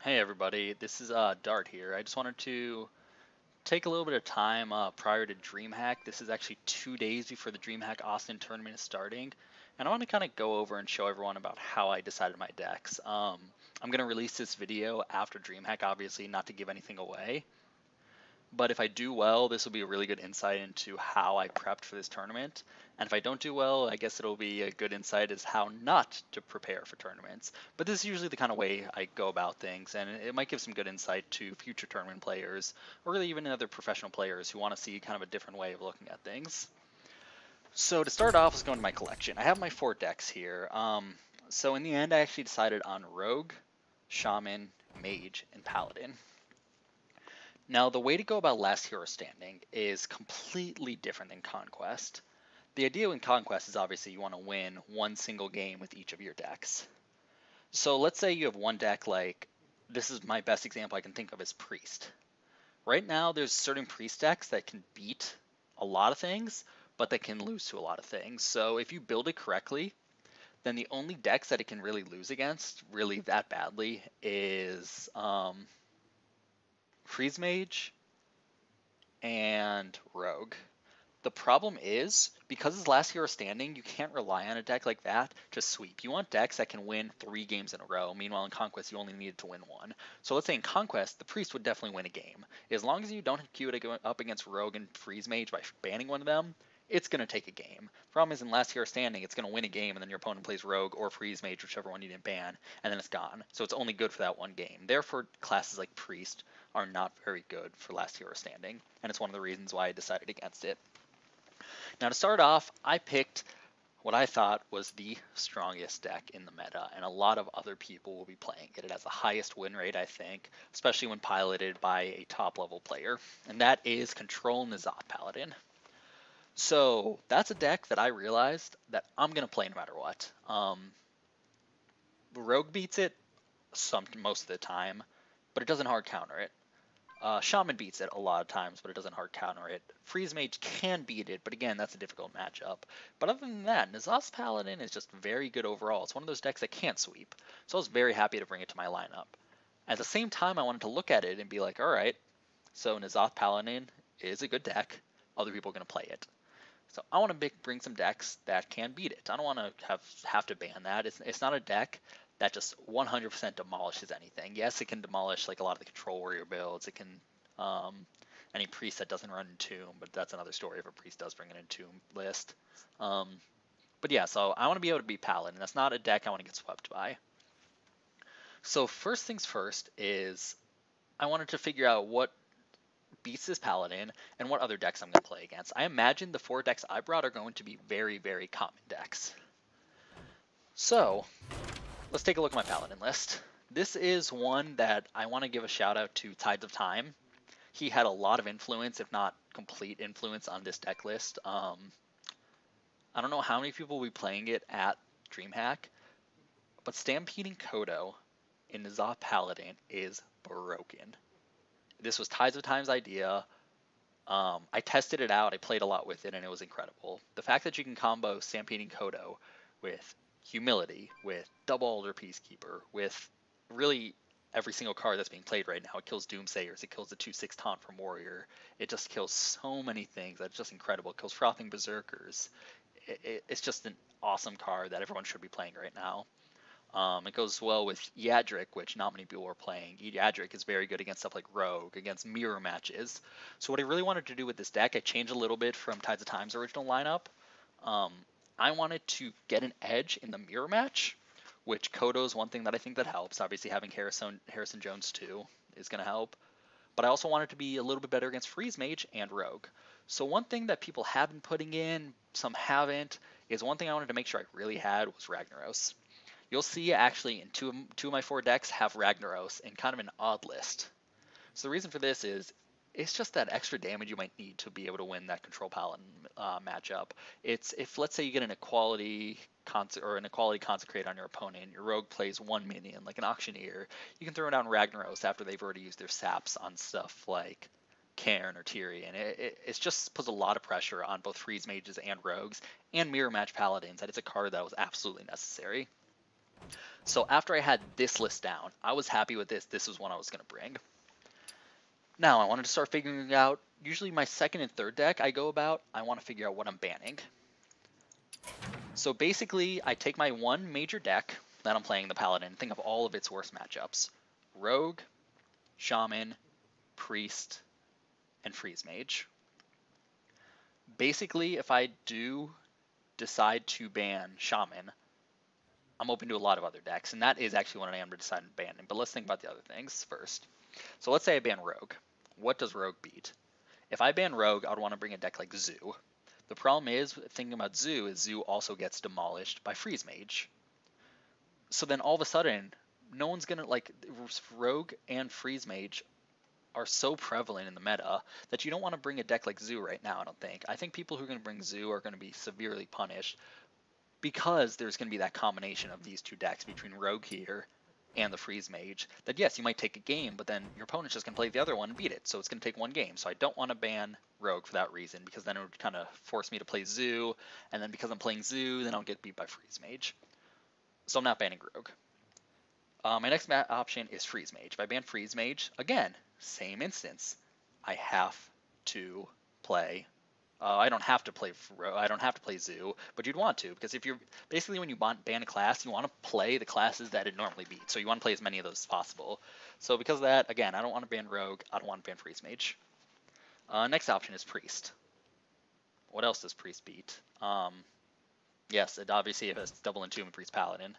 Hey everybody, this is Dart here. I just wanted to take a little bit of time prior to DreamHack. This is actually 2 days before the DreamHack Austin tournament is starting, and I want to kind of go over and show everyone about how I decided my decks. I'm going to release this video after DreamHack, obviously, not to give anything away. But if I do well, this will be a really good insight into how I prepped for this tournament. And if I don't do well, I guess it'll be a good insight as how not to prepare for tournaments. But this is usually the kind of way I go about things, and it might give some good insight to future tournament players, or really even other professional players who want to see kind of a different way of looking at things. So to start off, let's go into my collection. I have my 4 decks here. So in the end, I actually decided on Rogue, Shaman, Mage, and Paladin. Now, the way to go about Last Hero Standing is completely different than Conquest. The idea in Conquest is obviously you want to win one single game with each of your decks. So let's say you have one deck like, this is my best example I can think of is Priest. Right now, there's certain Priest decks that can beat a lot of things, but they can lose to a lot of things. So if you build it correctly, then the only decks that it can really lose against, really that badly, is Freeze Mage and Rogue. The problem is, because it's last hero standing, you can't rely on a deck like that to sweep. You want decks that can win 3 games in a row. Meanwhile, in Conquest, you only needed to win 1. So let's say in Conquest, the Priest would definitely win a game. As long as you don't queue it up against Rogue and Freeze Mage by banning one of them, it's going to take a game. Problem is, in last hero standing, it's going to win a game, and then your opponent plays Rogue or Freeze Mage, whichever one you didn't ban, and then it's gone. So it's only good for that one game. Therefore, classes like Priest are not very good for last hero standing, and it's one of the reasons why I decided against it. Now to start off, I picked what I thought was the strongest deck in the meta, and a lot of other people will be playing it. It has the highest win rate, I think, especially when piloted by a top level player, and that is Control N'Zoth Paladin. So that's a deck that I realized that I'm going to play no matter what. Rogue beats it most of the time, but it doesn't hard counter it. Shaman beats it a lot of times, but it doesn't hard counter it. Freeze Mage can beat it, but again, that's a difficult matchup. But other than that, N'Zoth's Paladin is just very good overall. It's one of those decks that can't sweep, so I was very happy to bring it to my lineup. At the same time, I wanted to look at it and be like, alright, so N'Zoth Paladin is a good deck. Other people are going to play it. So I want to bring some decks that can beat it. I don't want to have to ban that. It's not a deck that just 100% demolishes anything. Yes, it can demolish like a lot of the Control Warrior builds. It can any priest that doesn't run Entomb, but that's another story if a priest does bring an Entomb list. But yeah, so I want to be able to beat Paladin. That's not a deck I want to get swept by. So first things first is I wanted to figure out what beats this Paladin and what other decks I'm going to play against. I imagine the 4 decks I brought are going to be very, very common decks. So let's take a look at my Paladin list. This is one that I want to give a shout out to Tides of Time. He had a lot of influence, if not complete influence, on this deck list. I don't know how many people will be playing it at DreamHack, but Stampeding Kodo in N'Zoth Paladin is broken. This was Tides of Time's idea. I tested it out, I played a lot with it, and it was incredible. The fact that you can combo Stampeding Kodo with Humility, with Double Alder Peacekeeper, with really every single card that's being played right now. It kills Doomsayers, it kills the 2/6 taunt from Warrior, it just kills so many things. That's just incredible. It kills Frothing Berserkers. It's just an awesome card that everyone should be playing right now. It goes well with Yadric, which not many people are playing. Yadric is very good against stuff like Rogue, against mirror matches. So what I really wanted to do with this deck, I changed a little bit from Tides of Time's original lineup. I wanted to get an edge in the mirror match, which Kodo is one thing that I think that helps. Obviously, having Harrison Jones too is going to help. But I also wanted to be a little bit better against Freeze Mage and Rogue. So one thing that people have been putting in, some haven't, is one thing I wanted to make sure I really had was Ragnaros. You'll see actually in two of my 4 decks have Ragnaros in kind of an odd list. So the reason for this is it's just that extra damage you might need to be able to win that Control Paladin matchup. It's if let's say you get an equality consecrate on your opponent, your rogue plays 1 minion like an auctioneer, you can throw down Ragnaros after they've already used their saps on stuff like Cairn or Tyrion. It just puts a lot of pressure on both freeze mages and rogues and mirror match paladins. That it's a card that was absolutely necessary. So after I had this list down, I was happy with this. This was one I was going to bring. Now I wanted to start figuring out, usually my second and third deck I want to figure out what I'm banning. So basically, I take my one major deck that I'm playing, the Paladin, think of all of its worst matchups. Rogue, Shaman, Priest, and Freeze Mage. Basically, if I do decide to ban Shaman, I'm open to a lot of other decks, and that is actually what I am to decide to ban. But let's think about the other things first. So let's say I ban Rogue. What does Rogue beat? If I ban Rogue, I'd want to bring a deck like Zoo. The problem is, thinking about Zoo, is Zoo also gets demolished by Freeze Mage. So then all of a sudden, no one's gonna like Rogue and Freeze Mage are so prevalent in the meta that you don't want to bring a deck like Zoo right now, I don't think. I think people who are going to bring Zoo are going to be severely punished because there's going to be that combination of these two decks between Rogue here and the Freeze Mage that, yes, you might take a game, but then your opponent's just going to play the other one and beat it. So it's going to take one game. So I don't want to ban Rogue for that reason, because then it would kind of force me to play Zoo, and then because I'm playing Zoo, then I'll get beat by Freeze Mage. So I'm not banning Rogue. My next option is Freeze Mage. If I ban Freeze Mage, again, same instance. I have to play. I don't have to play. I don't have to play Zoo, but you'd want to, because if you're basically, when you ban a class, you want to play the classes that it normally beats. So you want to play as many of those as possible. So because of that, again, I don't want to ban Rogue. I don't want to ban Freeze Mage. Next option is Priest. What else does Priest beat? Yes, it obviously has double entomb and Priest Paladin.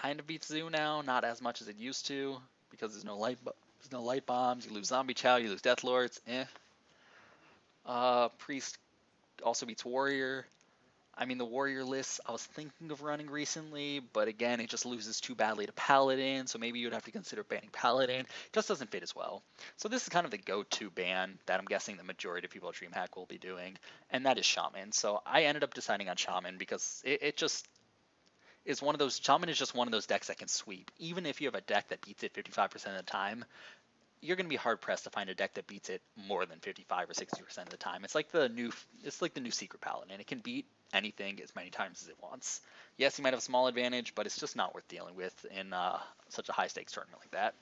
Kind of beats Zoo now, not as much as it used to, because there's no light bombs. You lose Zombie Chow, you lose Death Lords. Priest also beats Warrior. I mean, the Warrior list I was thinking of running recently, but again, it just loses too badly to Paladin, so maybe you'd have to consider banning Paladin. It just doesn't fit as well. So this is kind of the go-to ban that I'm guessing the majority of people at DreamHack will be doing, and that is Shaman. So I ended up deciding on Shaman because it just is one of those. Shaman is just one of those decks that can sweep. Even if you have a deck that beats it 55% of the time, you're going to be hard pressed to find a deck that beats it more than 55 or 60% of the time. It's like the new Secret Paladin. It can beat anything as many times as it wants. Yes, you might have a small advantage, but it's just not worth dealing with in such a high stakes tournament like that.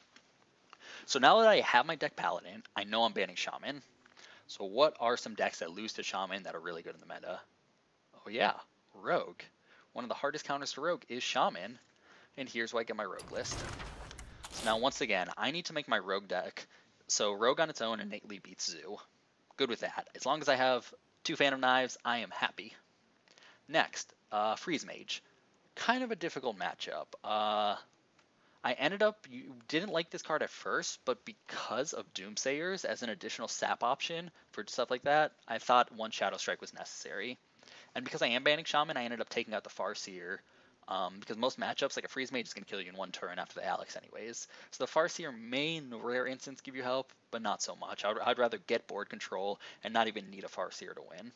So now that I have my deck Paladin, I know I'm banning Shaman. So what are some decks that lose to Shaman that are really good in the meta? Oh yeah, Rogue. One of the hardest counters to Rogue is Shaman, and here's why I get my Rogue list. So now, once again, I need to make my Rogue deck. So Rogue on its own innately beats Zoo. Good with that. As long as I have 2 Phantom Knives, I am happy. Next, Freeze Mage. Kind of a difficult matchup. I ended up, you didn't like this card at first, but because of Doomsayers as an additional sap option for stuff like that, I thought one Shadow Strike was necessary. And because I am banning Shaman, I ended up taking out the Farseer. Because most matchups, like a Freeze Mage is going to kill you in one turn after the Alex anyways. So the Farseer may, in rare instance, give you help, but not so much. I'd rather get board control and not even need a Farseer to win.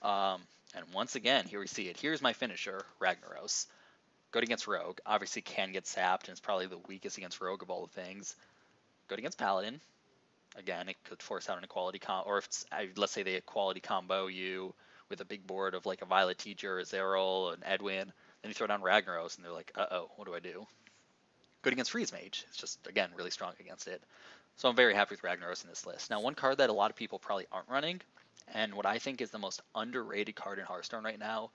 And once again, here we see it. Here's my finisher, Ragnaros. Good against Rogue. Obviously can get sapped, and it's probably the weakest against Rogue of all the things. Good against Paladin. Again, it could force out an equality combo, or if it's, let's say they equality combo you with a big board of like a Violet Teacher, a Zeril, an Edwin, then you throw down Ragnaros, and they're like, uh-oh, what do I do? Good against Freeze Mage. It's just, again, really strong against it. So I'm very happy with Ragnaros in this list. Now, one card that a lot of people probably aren't running, and what I think is the most underrated card in Hearthstone right now,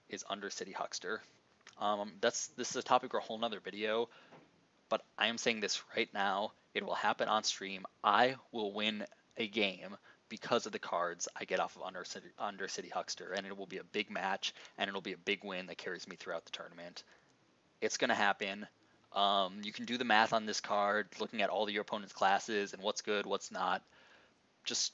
is Undercity Huckster. This is a topic for a whole nother video, but I am saying this right now. It will happen on stream. I will win a game because of the cards I get off of Undercity Huckster, and it will be a big match, and it'll be a big win that carries me throughout the tournament. It's going to happen. You can do the math on this card, looking at all of your opponent's classes and what's good, what's not. Just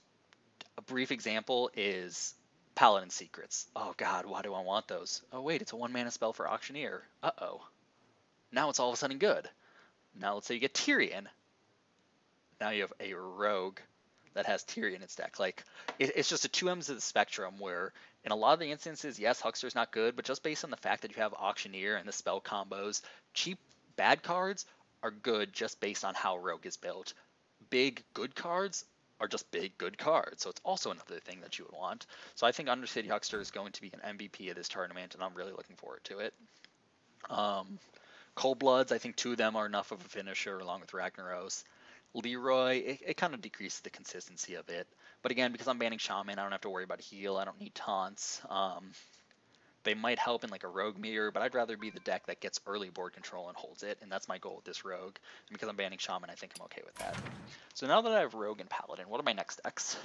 a brief example is Paladin Secrets. Oh god, why do I want those? Oh wait, it's a 1-mana spell for Auctioneer. Uh-oh. Now it's all of a sudden good. Now let's say you get Tyrion. Now you have a Rogue that has Tyrion in its deck. Like, it's just a 2 ends of the spectrum where in a lot of the instances, yes, Huckster's not good, but just based on the fact that you have Auctioneer and the spell combos, cheap bad cards are good just based on how Rogue is built. Big good cards are just big good cards, so it's also another thing that you would want. So I think Undercity Huckster is going to be an MVP of this tournament, and I'm really looking forward to it. Um, Cold Bloods, I think 2 of them are enough of a finisher along with Ragnaros. Leroy, it kind of decreases the consistency of it. But again, because I'm banning Shaman, I don't have to worry about heal. I don't need taunts. They might help in like a rogue mirror, but I'd rather be the deck that gets early board control and holds it, and that's my goal with this rogue. And because I'm banning Shaman, I think I'm okay with that. So now that I have rogue and paladin, what are my next decks?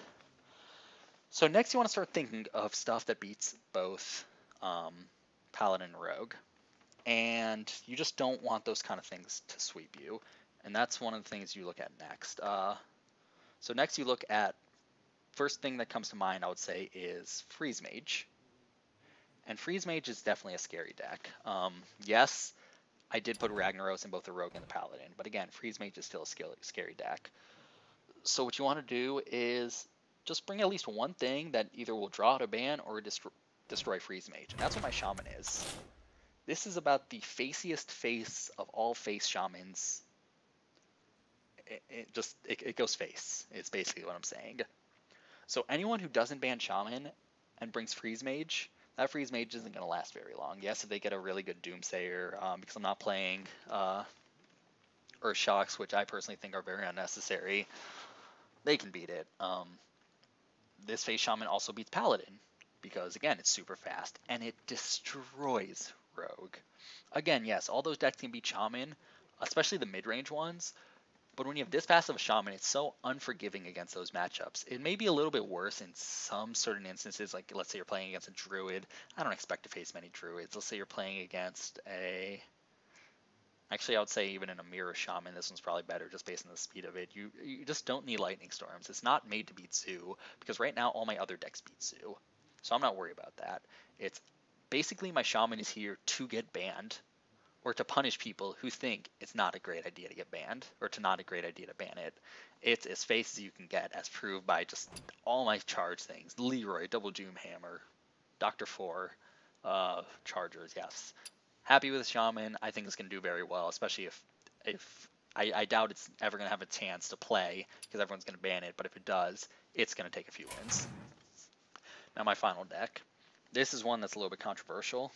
So next you want to start thinking of stuff that beats both paladin and rogue. And you just don't want those kind of things to sweep you. And that's one of the things you look at next. So next you look at, first thing that comes to mind, I would say, is Freeze Mage. And Freeze Mage is definitely a scary deck. Yes, I did put Ragnaros in both the Rogue and the Paladin, but again, Freeze Mage is still a scary deck. So what you want to do is just bring at least one thing that either will draw out a ban or destroy Freeze Mage. And that's what my Shaman is. This is about the faciest face of all face Shamans. It goes face. It's basically what I'm saying. So anyone who doesn't ban Shaman and brings Freeze Mage, that Freeze Mage isn't going to last very long. Yes, if they get a really good Doomsayer, because I'm not playing Earth Shocks, which I personally think are very unnecessary, they can beat it. This face Shaman also beats Paladin, because again, it's super fast, and it destroys Rogue. Again, yes, all those decks can beat Shaman, especially the mid-range ones, but when you have this fast of a Shaman, it's so unforgiving against those matchups. It may be a little bit worse in some certain instances, like let's say you're playing against a Druid. I don't expect to face many Druids. Let's say you're playing against a... Actually, I would say even in a Mirror Shaman, this one's probably better just based on the speed of it. You just don't need Lightning Storms. It's not made to beat Zoo, because right now all my other decks beat Zoo. So I'm not worried about that. It's basically my Shaman is here to get banned, or to punish people who think it's not a great idea to get banned, or to not a great idea to ban it. It's as face as you can get, as proved by just all my charge things. Leroy, Double Doom Hammer, Dr. 4, Chargers, yes. Happy with Shaman. I think it's going to do very well, especially if I doubt it's ever going to have a chance to play, because everyone's going to ban it, but if it does, it's going to take a few wins. Now my final deck. This is one that's a little bit controversial,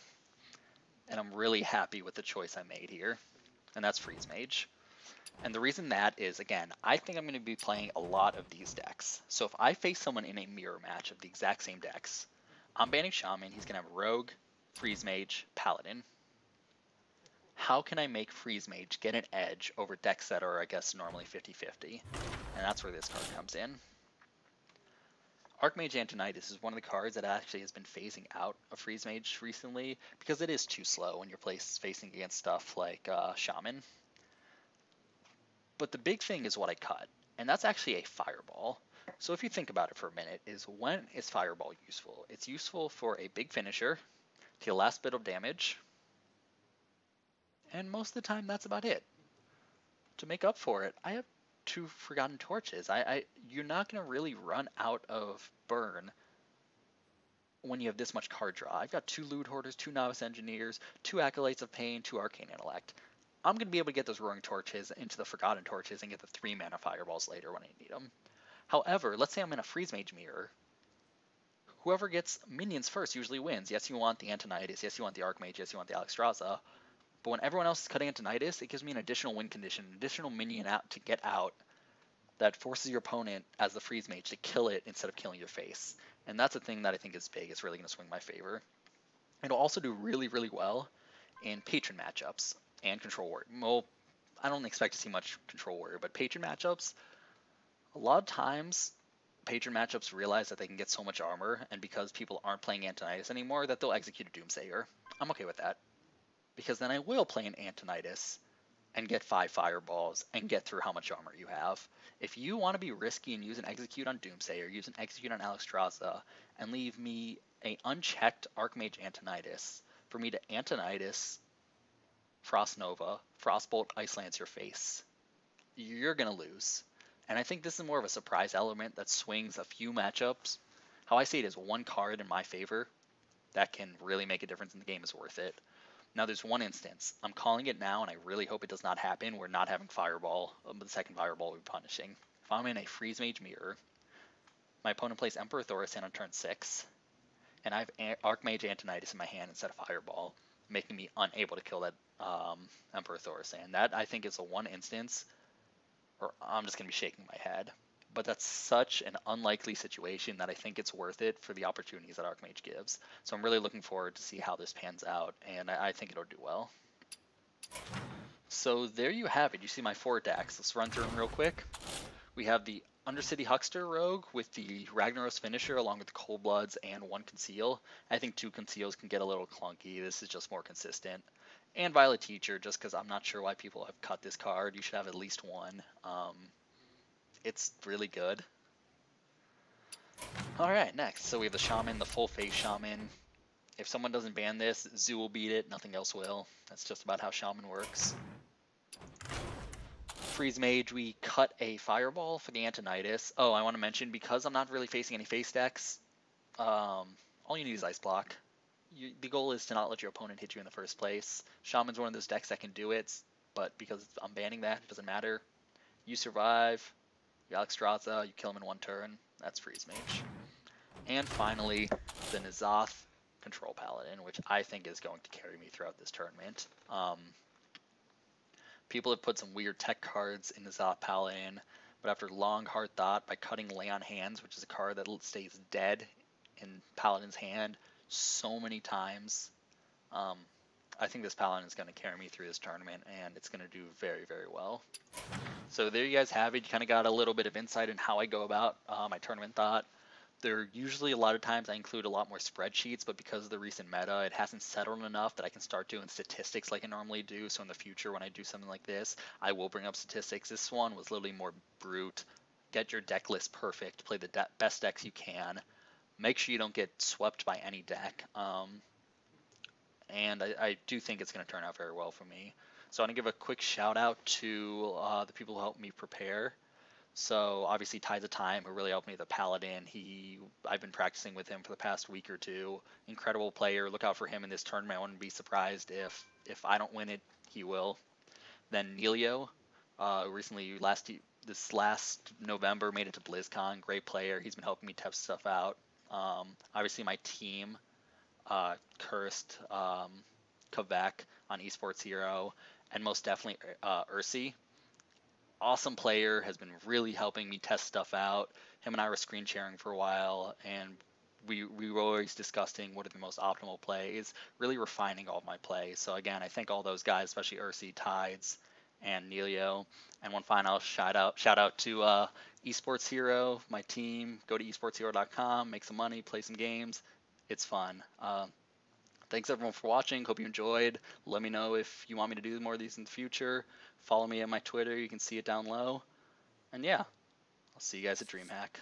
and I'm really happy with the choice I made here, and that's Freeze Mage. And the reason that is, again, I think I'm going to be playing a lot of these decks. So if I face someone in a mirror match of the exact same decks, I'm banning Shaman, he's going to have Rogue, Freeze Mage, Paladin. How can I make Freeze Mage get an edge over decks that are, I guess, normally 50-50? And that's where this card comes in. Archmage Antonidas is one of the cards that actually has been phasing out of Freeze Mage recently, because it is too slow when you're facing against stuff like Shaman. But the big thing is what I cut, and that's actually a Fireball. So if you think about it for a minute, is when is Fireball useful? It's useful for a big finisher, to the last bit of damage, and most of the time that's about it. To make up for it, I have 2 Forgotten Torches. You're not going to really run out of burn when you have this much card draw. I've got 2 Loot Hoarders, 2 Novice Engineers, 2 Acolytes of Pain, 2 Arcane Intellect. I'm going to be able to get those Roaring Torches into the Forgotten Torches and get the 3 mana Fireballs later when I need them. However, let's say I'm in a Freeze Mage mirror. Whoever gets minions first usually wins. Yes, you want the Antonidas. Yes, you want the Archmage. Yes, you want the Alexstrasza. But when everyone else is cutting Antonidas, it gives me an additional win condition, an additional minion out to get out that forces your opponent as the Freeze Mage to kill it instead of killing your face. And that's a thing that I think is big. It's really going to swing my favor. It'll also do really, really well in Patron matchups and Control Warrior. Well, I don't expect to see much Control Warrior, but Patron matchups, a lot of times Patron matchups realize that they can get so much armor, and because people aren't playing Antonidas anymore, that they'll execute a Doomsayer. I'm okay with that, because then I will play an Antonidas and get 5 Fireballs and get through how much armor you have. If you want to be risky and use an Execute on Doomsayer, use an Execute on Alexstrasza, and leave me a unchecked Archmage Antonidas for me to Antonidas, Frost Nova, Frostbolt, Ice Lance your face, you're going to lose. And I think this is more of a surprise element that swings a few matchups. How I see it is one card in my favor that can really make a difference in the game is worth it. Now there's one instance, I'm calling it now, and I really hope it does not happen. We're not having Fireball, but the second Fireball will be punishing. If I'm in a Freeze Mage mirror, my opponent plays Emperor Thaurissan on turn 6, and I have Archmage Antonidas in my hand instead of Fireball. making me unable to kill that Emperor Thaurissan. That, I think, is the one instance where I'm just going to be shaking my head. But that's such an unlikely situation that I think it's worth it for the opportunities that Archmage gives. So I'm really looking forward to see how this pans out, and I think it'll do well. So there you have it. You see my 4 decks. Let's run through them real quick. We have the Undercity Huckster Rogue with the Ragnaros Finisher along with the Cold Bloods and 1 Conceal. I think 2 Conceals can get a little clunky. This is just more consistent. And Violet Teacher, just because I'm not sure why people have cut this card. You should have at least 1. It's really good. Alright, next. So we have the Shaman, the Full Face Shaman. If someone doesn't ban this, Zoo will beat it, nothing else will. That's just about how Shaman works. Freeze Mage, we cut a Fireball for the Antonidas. Oh, I want to mention, because I'm not really facing any face decks, all you need is Ice Block. The goal is to not let your opponent hit you in the first place. Shaman's one of those decks that can do it, but because I'm banning that, it doesn't matter. You survive, you Alexstrasza, you kill him in 1 turn. That's Freeze Mage. And finally, the N'Zoth Control Paladin, which I think is going to carry me throughout this tournament. People have put some weird tech cards in N'Zoth Paladin, but after long, hard thought, by cutting Lay on Hands, which is a card that stays dead in Paladin's hand so many times, I think this Paladin is going to carry me through this tournament, and it's going to do very, very well. So there you guys have it. You kind of got a little bit of insight in how I go about my tournament thought. There usually a lot of times I include a lot more spreadsheets, but because of the recent meta, it hasn't settled enough that I can start doing statistics like I normally do. So in the future, when I do something like this, I will bring up statistics. This one was literally more brute. Get your deck list perfect. Play the best decks you can. Make sure you don't get swept by any deck. And I do think it's going to turn out very well for me. So I want to give a quick shout out to the people who helped me prepare. So obviously Tides of Time, who really helped me with the Paladin. I've been practicing with him for the past week or 2. Incredible player. Look out for him in this tournament. I wouldn't be surprised if I don't win it, he will. Then Nelio, recently this last November made it to BlizzCon. Great player. He's been helping me test stuff out. Obviously my team, Cursed, Kvek on eSports Hero, and most definitely Ursi. Awesome player, has been really helping me test stuff out. Him and I were screen sharing for a while, and we were always discussing what are the most optimal plays, really refining all of my plays. So again, I thank all those guys, especially Ursi, Tides, and Nelio. And one final shout out to eSports Hero, my team. Go to esportshero.com, make some money, play some games. It's fun. Thanks everyone for watching. Hope you enjoyed. Let me know if you want me to do more of these in the future. Follow me on my Twitter. You can see it down low. And yeah, I'll see you guys at DreamHack.